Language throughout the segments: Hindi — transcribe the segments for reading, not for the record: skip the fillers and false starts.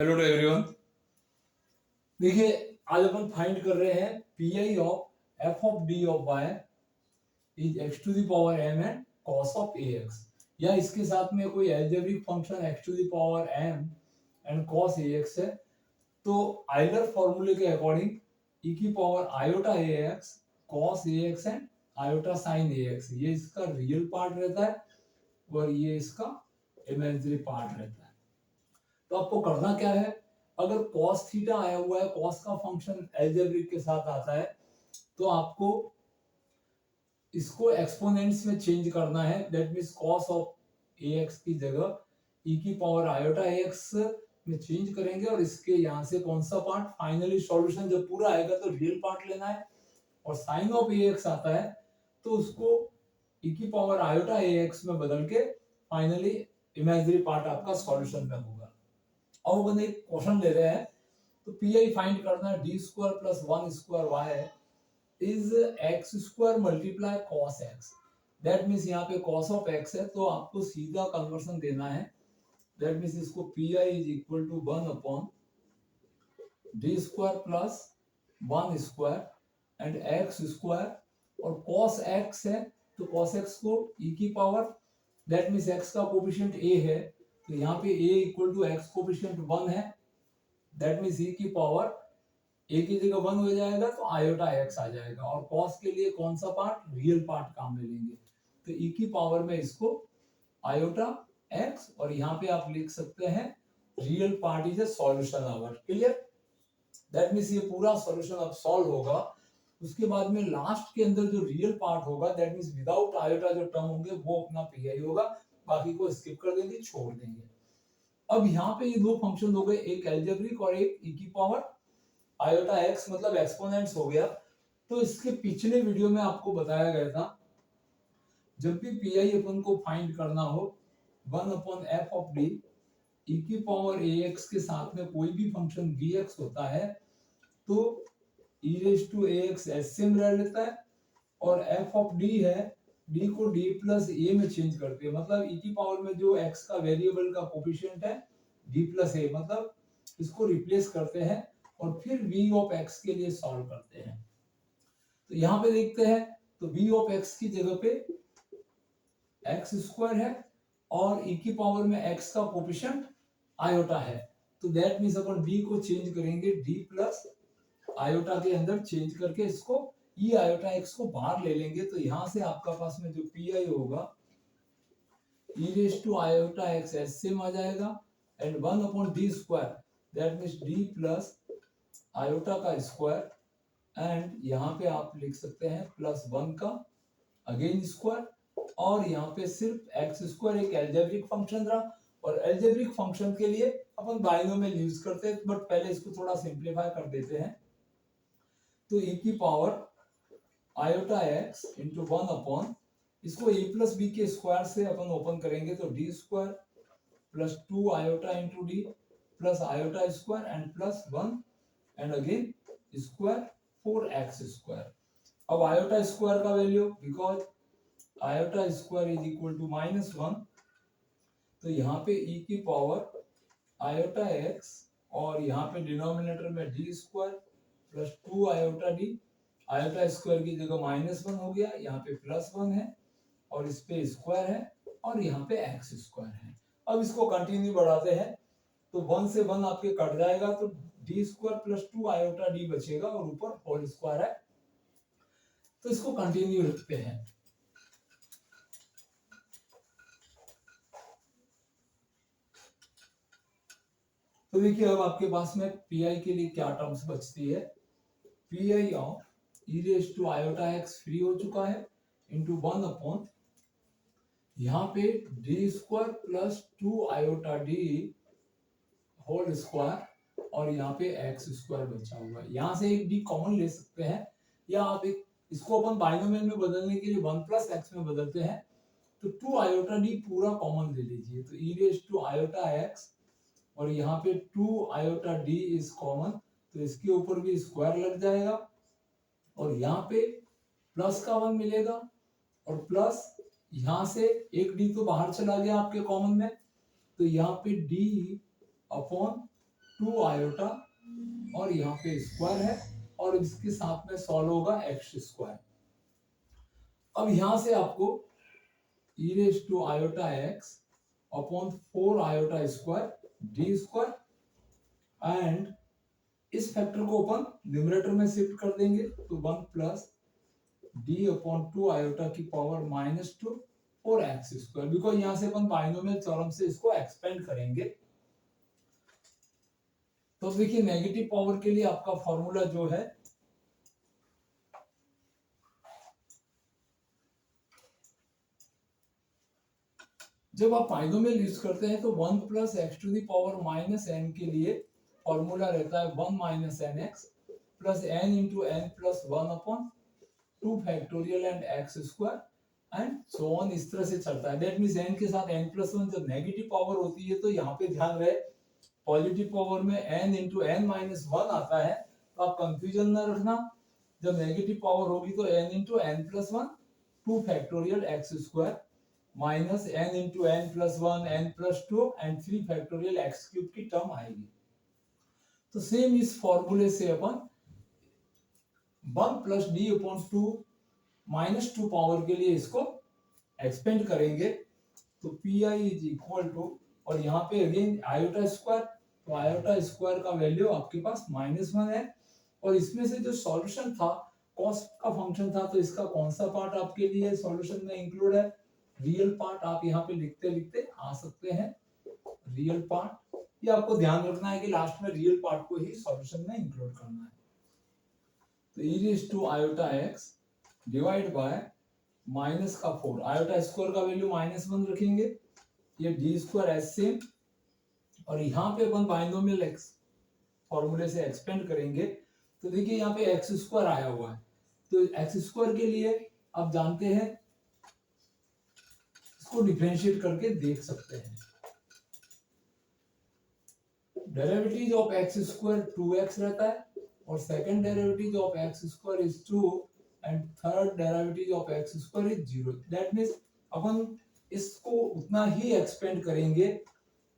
Hello to everyone. देखिए, आज अपन फाइंड कर रहे हैं P I of F of D of Y is X to the power M and cos of A X, या इसके साथ में कोई algebraic function X to the power M and cos A X है। तो आइलर फॉर्मूले के अकॉर्डिंग ई की power iota A X cos A X and iota sine A X, ये इसका रियल पार्ट रहता है और ये इसका इमेजिनरी पार्ट रहता है। तो आपको करना क्या है, अगर cos थीटा आया हुआ है, cos का फंक्शन एल्जेब्रिक के साथ आता है, तो आपको इसको एक्सपोनेंट्स में चेंज करना है। That means cos of ax की जगह e की पावर आयोटा ax में चेंज करेंगे और इसके यहाँ से कौन सा पार्ट, फाइनली सॉल्यूशन जब पूरा आएगा तो रियल पार्ट लेना है। और साइन ऑफ ax आता है तो उसको e की पावर आयोटा ax में बदल के फाइनली इमेजिनरी पार्ट आपका सॉल्यूशन में होगा। अब अपन एक क्वेश्चन ले रहे हैं, तो पी आई फाइंड करना है D square plus one square Y is X square multiply cos X. That means यहाँ पे कॉस ऑफ एक्स है तो आपको सीधा कन्वर्सन देना है। दैट मीन्स इसको P I is equal to one upon D square plus one square and X square, और कॉस एक्स है तो कॉस एक्स को ई की पावर, दैट मीन्स एक्स का कोफिशिएंट ए है तो यहाँ पे a equal to X coefficient 1 है, दैट मीन्स e की पावर a की जगह 1 हो जाएगा तो आयोटा x आ जाएगा। और cos के लिए कौन सा पार्ट, रियल पार्ट काम में लेंगे, तो e की पावर में इसको आयोटा x, और यहाँ पे आप लिख सकते हैं real part is a solution our. Clear? That means ये पूरा सॉल्यूशन अब सॉल्व होगा। उसके बाद में लास्ट के अंदर जो रियल पार्ट होगा, दैट मीन्स विदाउट आयोटा जो टर्म होंगे वो अपना पी आई होगा, बाकी को स्किप कर देंगे, छोड़ देंगे। अब यहाँ पे ये दो फंक्शन हो गए, एक एल्जेब्रिक और एक e की पावर आयोटा x, मतलब एक्सपोनेंट्स हो गया। तो इसके पिछले वीडियो में आपको बताया गया था जब भी पी आई अपन को फाइंड करना हो, one upon F of D e की पावर ax के साथ में कोई भी फंक्शन bx होता है तो e raise to ax HCM रह लेता है, और f ऑफ d है, d को d प्लस a में चेंज करते हैं, मतलब e की पावर में जो x का वेरिएबल का कोफिशिएंट है d प्लस a, मतलब इसको रिप्लेस करते हैं और फिर v ऑफ x के लिए सॉल्व करते हैं। तो यहाँ पे देखते हैं तो v ऑफ x की जगह पे x स्क्वायर है और e की पावर में x का कोफिशिएंट आयोटा है, तो दैट मींस अपन d को चेंज करेंगे d प्लस आयोटा के अंदर चेंज करके इसको e आयोटा x को बाहर ले लेंगे, तो यहां से आपका पास में जो पी आई होगा e raise to iota x HCM आ जाएगा and one upon D square, that means d plus iota का स्क्वायर, एंड यहाँ पे आप लिख सकते हैं प्लस वन का अगेन स्क्वायर, और यहाँ पे सिर्फ एक्स स्क्वायर एक एल्जेब्रिक फंक्शन रहा, और एल्जेब्रिक फंक्शन के लिए अपन बाइनोमियल यूज करते हैं, बट पहले इसको थोड़ा सिंप्लीफाई कर देते हैं। तो e की power iota x into one upon, इसको a प्लस बी के स्क्वायर से अपन ओपन करेंगे तो D square plus two iota into D plus iota square and plus one and again square four X square. अब आयोटा स्क्वायर का value, because iota square is equal to minus one, तो यहाँ पे e की पावर आयोटा x और यहाँ पे डिनोमिनेटर में D square plus two iota D, iota square की जगह माइनस वन हो गया, यहाँ पे प्लस वन है और इस पे स्क्वायर है और यहाँ पे एक्स स्क्वायर है। अब इसको कंटिन्यू बढ़ाते हैं तो वन से वन आपके कट जाएगा तो D square plus two iota D बचेगा और ऊपर होल स्क्वायर है, तो इसको कंटिन्यू रखते हैं। तो देखिए अब आपके पास में पी आई के लिए क्या टर्म्स बचती है, P I of E raise to iota X free हो चुका है इंटू वन अपॉन, यहाँ पे D square plus two iota D whole square और यहाँ पे एक्स स्क्वायर बचा हुआ है। यहाँ से एक डी कॉमन ले सकते हैं, या आप एक इसको अपन बाइनोमियल में बदलने के लिए वन प्लस एक्स में बदलते हैं, तो टू आयोटा डी पूरा कॉमन ले लीजिए, तो E raise to iota X और यहाँ पे two iota D is common, तो इसके ऊपर भी स्क्वायर लग जाएगा और यहाँ पे प्लस का वन मिलेगा और प्लस यहाँ से एक डी तो बाहर चला गया आपके कॉमन में, तो यहाँ पे डी अपॉन 2 आयोटा और यहाँ पे स्क्वायर है और इसके साथ में सॉल्व होगा एक्स स्क्वायर। अब यहां से आपको e raise to iota X upon 4 iota square D square and इस फैक्टर को अपन न्यूमरेटर में शिफ्ट कर देंगे तो 1 प्लस डी अपॉन 2 आयोटा की पावर -2 और एक्स स्क्वायर, बिकॉज यहां से अपन बाइनोमियल थ्योरम से इसको एक्सपेंड करेंगे। तो देखिए नेगेटिव पावर के लिए आपका फॉर्मूला जो है जब आप बाइनोमियल यूज करते हैं तो 1 plus X to the power minus N के लिए फॉर्मूला रहता है 1 minus N X plus N into N plus 1 upon 2 factorial and X square and so on, इस तरह से चलता है। दैट मींस n के साथ n प्लस 1 जब नेगेटिव पावर होती है तो यहाँ पे ध्यान रहे पॉजिटिव पावर में n इंटू एन माइनस 1 आता है, तो आप कंफ्यूजन ना रखना। जब नेगेटिव पावर होगी तो n into N plus 1 2 factorial X square minus n into N plus 1 n plus 2 and 3 factorial X cube की टर्म आएगी। तो सेम इस फॉर्मूले से अपन 1 plus D upon 2 minus 2 power के लिए इसको एक्सपेंड करेंगे तो P I is equal to, और यहाँ पे अगेन आयोटा स्क्वायर, तो आयोटा स्क्वायर का वैल्यू आपके पास -1 है और इसमें से जो सॉल्यूशन था कॉस का फंक्शन था, तो इसका कौन सा पार्ट आपके लिए सॉल्यूशन में इंक्लूड है? Real part. आप यहाँ पे लिखते लिखते आ सकते हैं रियल पार्ट, ये आपको ध्यान रखना है कि लास्ट में रियल पार्ट को ही सॉल्यूशन में इंक्लूड करना है। तो e raise to iota x divide by minus का 4, आयोटा स्क्वायर का वैल्यू -1 रखेंगे, ये डी स्क्वायर एस सेम, और यहाँ पे अपन बाइनोमियल x फॉर्मूले से एक्सपेंड करेंगे तो देखिए यहाँ पे एक्स स्क्वायर आया हुआ है, तो एक्स स्क्वायर के लिए आप जानते हैं इसको डिफरेंशिएट करके देख सकते हैं। Derivative of x square 2x रहता है और second derivative of x square is 2 and third derivative of x square is 0। That means अपन इसको उतना ही एक्सपेंड करेंगे,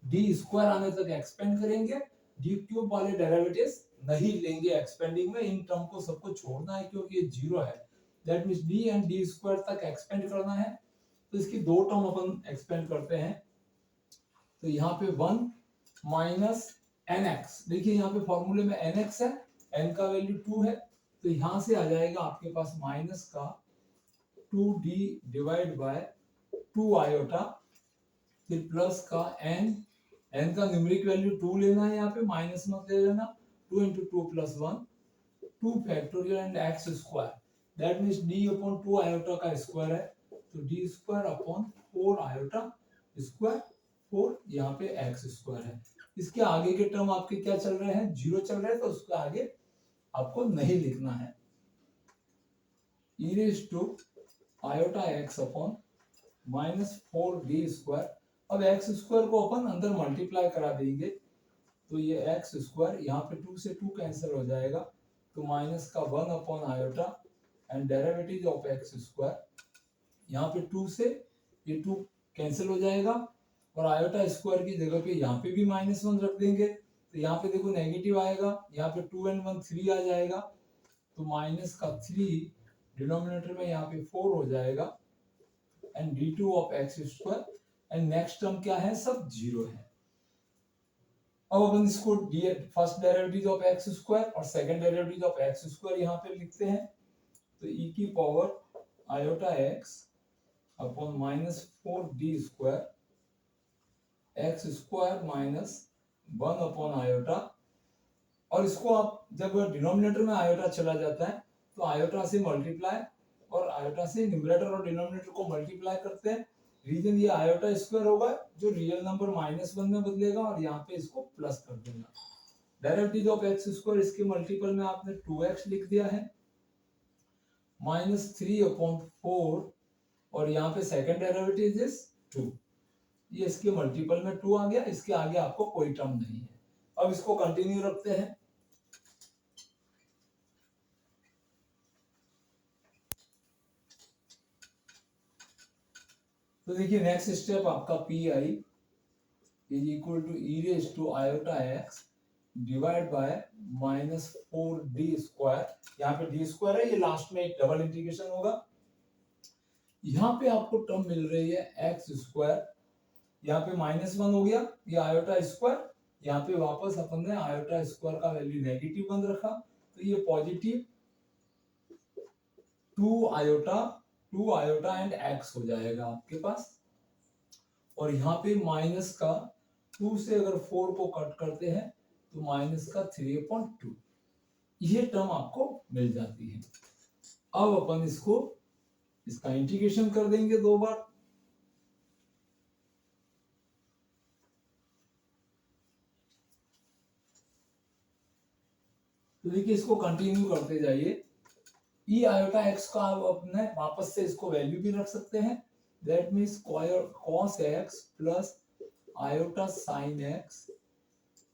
डी स्क्वायर आने तक एक्सपेंड करेंगे, डी क्यूब वाले डेरिवेटिव्स नहीं लेंगे एक्सपेंडिंग में, इन टर्म को सबको छोड़ना है क्योंकि ये 0 है। That means D and D square तक एक्सपेंड करना है, तो इसकी दो टर्म अपन एक्सपेंड करते हैं। तो यहाँ पे 1 माइनस nx, देखिए यहाँ पे फॉर्मूले में nx है, n का वैल्यू 2 है, तो यहाँ से आ जाएगा आपके पास माइनस का 2d डिवाइड बाय 2 आयोटा, फिर प्लस का n का न्यूमेरिक वैल्यू 2 लेना है, यहाँ पे माइनस मत ले लेना, 2 into 2 plus 1 2 factorial and X square, that means d upon 2 iota का स्क्वायर है, तो d square upon 4 iota square 4, यहाँ पे एक्स स्क्वायर है। इसके आगे के टर्म आपके क्या चल रहे हैं? 0 चल रहे हैं, तो उसके आगे आपको नहीं लिखना है। e raise to iota x upon -4d square, अब x स्क्वायर को अपन अंदर मल्टीप्लाई करा देंगे तो ये x स्क्वायर यहाँ पे 2 से 2 कैंसिल हो जाएगा, तो माइनस का 1 upon iota and derivative of x square, यहाँ पे 2 से ये 2 कैंसिल हो जाएगा और आयोटा स्क्वायर की जगह पे यहाँ पे भी -1 रख देंगे, तो यहाँ पे देखो नेगेटिव आएगा, यहाँ पे 2 and 1 3 आ जाएगा, तो माइनस का 3 डिनोमिनेटर में यहाँ पे 4 हो जाएगा and d2 of x square, and next term क्या है? सब 0 है। अब अपन इसको first derivative of x square और second derivative of x square यहाँ पे लिखते हैं, तो e की power iota x upon -4d square x square minus 1 upon iota, और इसको आप जब डिनोमिनेटर में आयोटा चला जाता है तो आयोटा से मल्टीप्लाई, और आयोटा से न्यूमरेटर और डिनोमिनेटर को मल्टीप्लाई करते हैं, रीजन ये आयोटा स्क्वायर होगा जो रियल नंबर -1 में बदलेगा और यहाँ पे इसको प्लस कर देगा। डेरिवेटिव ऑफ एक्स स्क्वायर इसके मल्टीपल में आपने 2x लिख दिया है, -3 अपॉन 4, और यहाँ पे सेकंड डेरिवेटिव इज 2, ये इसके मल्टीपल में 2 आ गया, इसके आगे आपको कोई टर्म नहीं है। अब इसको कंटिन्यू रखते हैं, तो देखिए नेक्स्ट स्टेप आपका P I is equal to e raise to iota x divide by -4d², यहाँ पे d स्क्वायर है, ये लास्ट में एक डबल इंटीग्रेशन होगा। यहाँ पे आपको टर्म मिल रही है x², यहाँ पे -1 हो गया, ये आयोटा स्क्वायर, यहाँ पे वापस अपन ने आयोटा स्क्वायर का वैल्यू नेगेटिव 1 रखा, तो ये पॉजिटिव 2 आयोटा एंड x हो जाएगा आपके पास। और यहाँ पे माइनस का 2 से अगर 4 को कट करते हैं तो माइनस का 3/2, ये टर्म आपको मिल जाती है। अब अपन इसका इंटीग्रेशन कर देंगे 2 बार। तो देखिए इसको कंटिन्यू करते जाइए। ई आयोटा एक्स का अपने वापस से इसको वैल्यू भी रख सकते हैं, that means square cos x plus iota sin x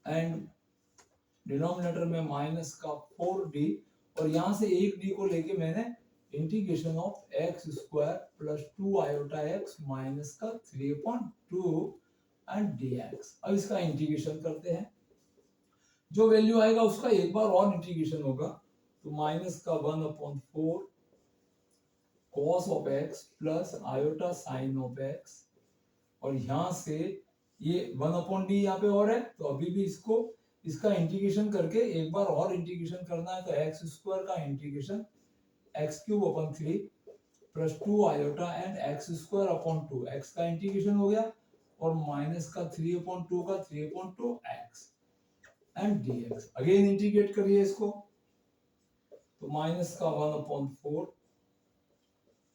and denominator में माइनस का 4d, और यहां से एक d को लेके मैंने integration of x² plus 2 iota x minus का 3/2 एंड dx। अब इसका इंटीग्रेशन करते हैं, जो वैल्यू आएगा उसका एक बार और इंटीग्रेशन होगा, तो माइनस का 1/4 cos of x plus iota sin of x, और यहां से ये 1/d यहाँ पे और है, तो अभी भी इसका इंटीग्रेशन करके एक बार और इंटीग्रेशन करना है, तो x² का integration x³ plus 2 iota and x²/2, x का इंटीग्रेशन हो गया, और माइनस का 3/2 का 3/2 x and dx। Again integrate करिए इसको, तो माइनस का 1/4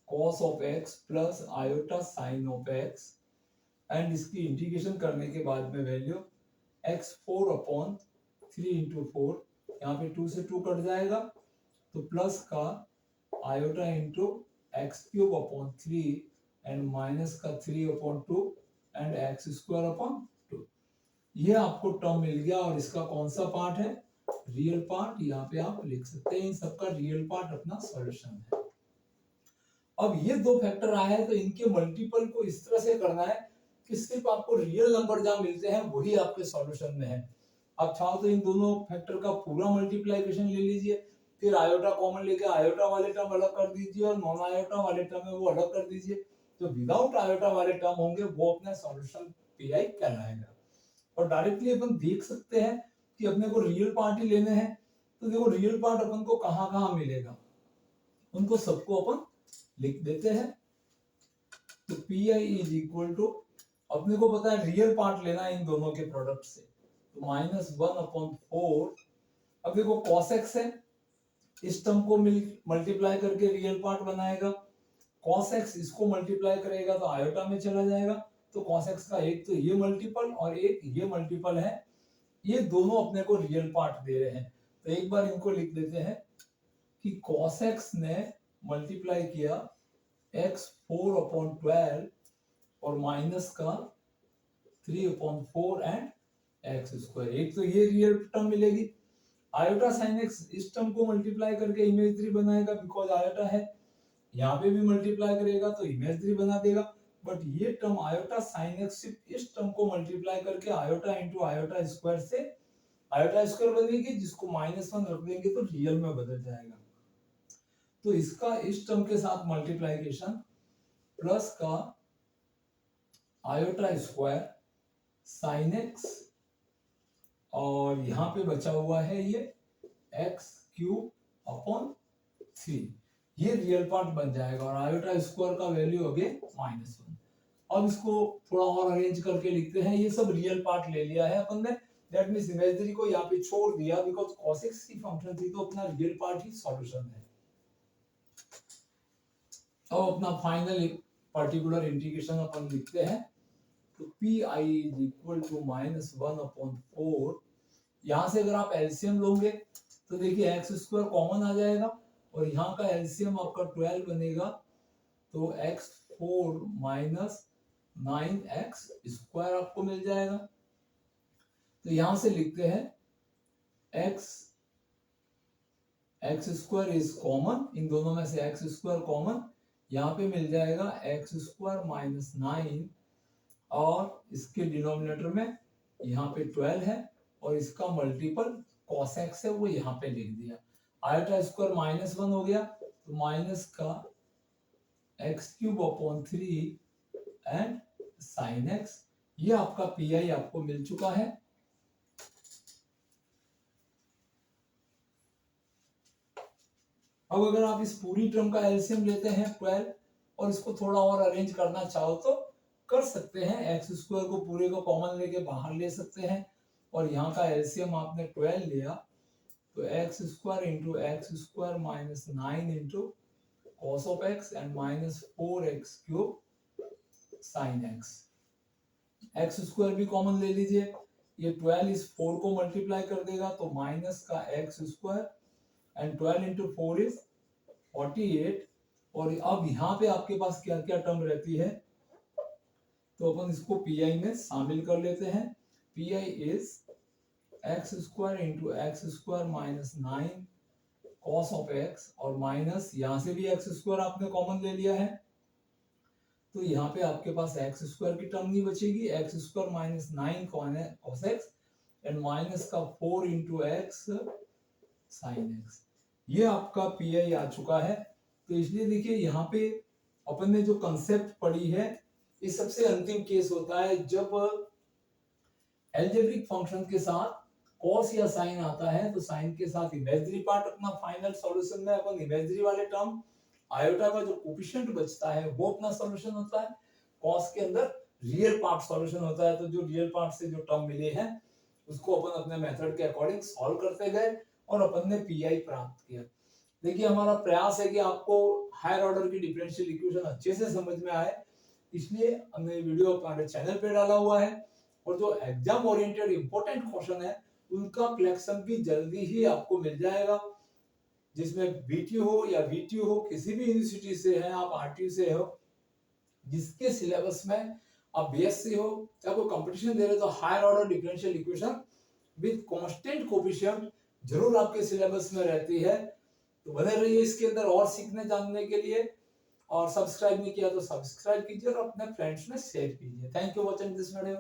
cos of x plus iota sin of x, and इसकी इंटीग्रेशन करने के बाद में वैल्यू x4/3 इंटू 4, यहाँ पे 2 से 2 कट जाएगा, तो प्लस का iota into x³ and minus का 3/2 एंड x²/2। ये आपको टर्म मिल गया, और इसका कौन सा पार्ट है, रियल पार्ट, यहाँ पे आप लिख सकते हैं। इन सबका रियल पार्ट अपना सॉल्यूशन है। अब ये दो फैक्टर आए हैं, तो इनके मल्टीपल को इस तरह से करना है कि सिर्फ आपको रियल नंबर जहां मिलते हैं वही आपके सॉल्यूशन में है। आप चाहो तो इन दोनों फैक्टर का पूरा मल्टीप्लिकेशन ले लीजिए, फिर आयोटा कॉमन लेके आयोटा वाले टर्म अलग कर दीजिए, और नॉन आयोटा वाले टर्म है वो अलग कर दीजिए। जो विदाउट आयोटा वाले टर्म होंगे वो अपना सॉल्यूशन पीआई कहलाएगा। और डायरेक्टली अपन देख सकते हैं कि अपने को रियल पार्ट ही लेने हैं, तो देखो रियल पार्ट अपन को कहां कहां मिलेगा, उनको सबको अपन लिख देते हैं। तो P I is equal to, अपने को पता है रियल पार्ट लेना है इन दोनों के प्रोडक्ट से, तो -1/4। अब देखो cos x है, इस टर्म को मल्टीप्लाई करके रियल पार्ट बनाएगा, cos x इसको मल्टीप्लाई करेगा तो आयोटा में चला जाएगा, तो cos x का एक तो ये मल्टीपल और एक ये मल्टीपल है, ये दोनों अपने को रियल पार्ट दे रहे हैं। तो एक बार इनको लिख देते हैं कि cos x ने मल्टीप्लाई किया x4/12 और माइनस का 3/4 एंड x²। एक तो ये रियल टर्म मिलेगी। आयोटा sin x इस टर्म को मल्टीप्लाई करके इमेजिनरी बनाएगा, बिकॉज आयोटा है, यहाँ पे भी मल्टीप्लाई करेगा तो इमेजिनरी बना देगा। बट ये टर्म आयोटा sin x सिर्फ इस टर्म को मल्टीप्लाई करके आयोटा इंटू आयोटा स्क्वायर से आयोटा स्क्वायर बनेगी, जिसको -1 रख देंगे तो रियल में बदल जाएगा। तो इसका इस टर्म के साथ मल्टीप्लिकेशन प्लस का आयोटा स्क्वायर sin x, और यहां पे बचा हुआ है ये x³/3, ये रियल पार्ट बन जाएगा, और आयोटा स्क्वायर का वैल्यू अगेन -1। अब इसको थोड़ा और अरेंज करके लिखते हैं। ये सब रियल पार्ट ले लिया है अपन ने, दैट मींस इमेजिनरी को यहाँ पे छोड़ दिया, बिकॉज cos x की फंक्शन थी, तो अपना रियल पार्ट ही सॉल्यूशन है। अब अपना फाइनल पर्टिकुलर इंटीग्रेशन अपन लिखते हैं, तो P I is equal to -1/4। यहां से अगर आप एलसीएम लोगे तो देखिए x² कॉमन आ जाएगा, और यहाँ का एलसीएम आपका 12 बनेगा, तो x4 - 9x² आपको मिल जाएगा। तो यहां से लिखते हैं x² इज कॉमन, इन दोनों में से x² कॉमन, यहाँ पे मिल जाएगा x² - 9, और इसके डिनोमिनेटर में यहाँ पे 12 है, और इसका मल्टीपल cos x है वो यहाँ पे लिख दिया। आयोटा स्क्वायर -1 हो गया तो माइनस का x³ एंड साइन x। ये आपका पीआई आपको मिल चुका है। अब अगर आप इस पूरी टर्म का एलसीएम लेते हैं 12 और इसको थोड़ा और अरेंज करना चाहो तो कर सकते हैं। एक्स स्क्वायर को पूरे को कॉमन लेके बाहर ले सकते हैं और यहाँ का एलसीएम आपने 12 लिया तो x square into x square minus 9 into cos of x and minus 4x³ sine x. X square भी कॉमन ले लीजिए, ये 12 इस 4 को मल्टीप्लाई कर देगा तो माइनस का x square and 12 into 4 is 48। और अब यहाँ पे आपके पास क्या क्या टर्म रहती है तो अपन इसको पीआई में शामिल कर लेते हैं। Pi is X square into x square minus 9 cos of x और माइनस यहाँ से भी एक्स स्क्वायर आपने कॉमन ले लिया है तो यहाँ पे आपके पास एक्स स्क्वायर की टर्म नहीं बचेगी। X square minus 9 cos x and minus का 4 इंटू एक्स साइन एक्स। ये आपका पीआई आ चुका है। तो इसलिए देखिए यहाँ पे अपन ने जो कंसेप्ट पढ़ी है ये सबसे अंतिम केस होता है जब एल्जेब्रिक फंक्शन के साथ कॉस या साइन आता है तो साइन के साथ इमेजिनरी पार्ट अपना फाइनल सॉल्यूशन में अपन इमेजिनरी वाले टर्म आयोटा का जो कोफिशिएंट बचता है वो अपना सॉल्यूशन होता है। कॉस के अंदर रियल पार्ट सॉल्यूशन होता है तो जो रियल पार्ट से जो टर्म मिले हैं उसको अपन अपने मेथड के अकॉर्डिंग सॉल्व करते गए और अपन ने पीआई प्राप्त किया। देखिए हमारा प्रयास है कि आपको हायर ऑर्डर की डिफरेंशियल इक्वेशन अच्छे से समझ में आए, इसलिए हमने वीडियो हमारे चैनल पे डाला हुआ है और जो एग्जाम ओरिएंटेड इंपॉर्टेंट क्वेश्चन है उनका कलेक्शन भी जल्दी ही आपको मिल जाएगा, जिसमें बीटीयू हो या वीटीयू हो, किसी भी यूनिवर्सिटी से है, आप आरटीयू से हो, जिसके सिलेबस में आप बीएससी हो या कोई कंपटीशन दे रहे हो तो higher order differential equation with constant coefficient जरूर आपके सिलेबस में रहती है। तो बने रहिए इसके अंदर और सीखने जानने के लिए, और सब्सक्राइब नहीं किया तो सब्सक्राइब कीजिए और अपने फ्रेंड्स में शेयर कीजिए। Thank you watching this video.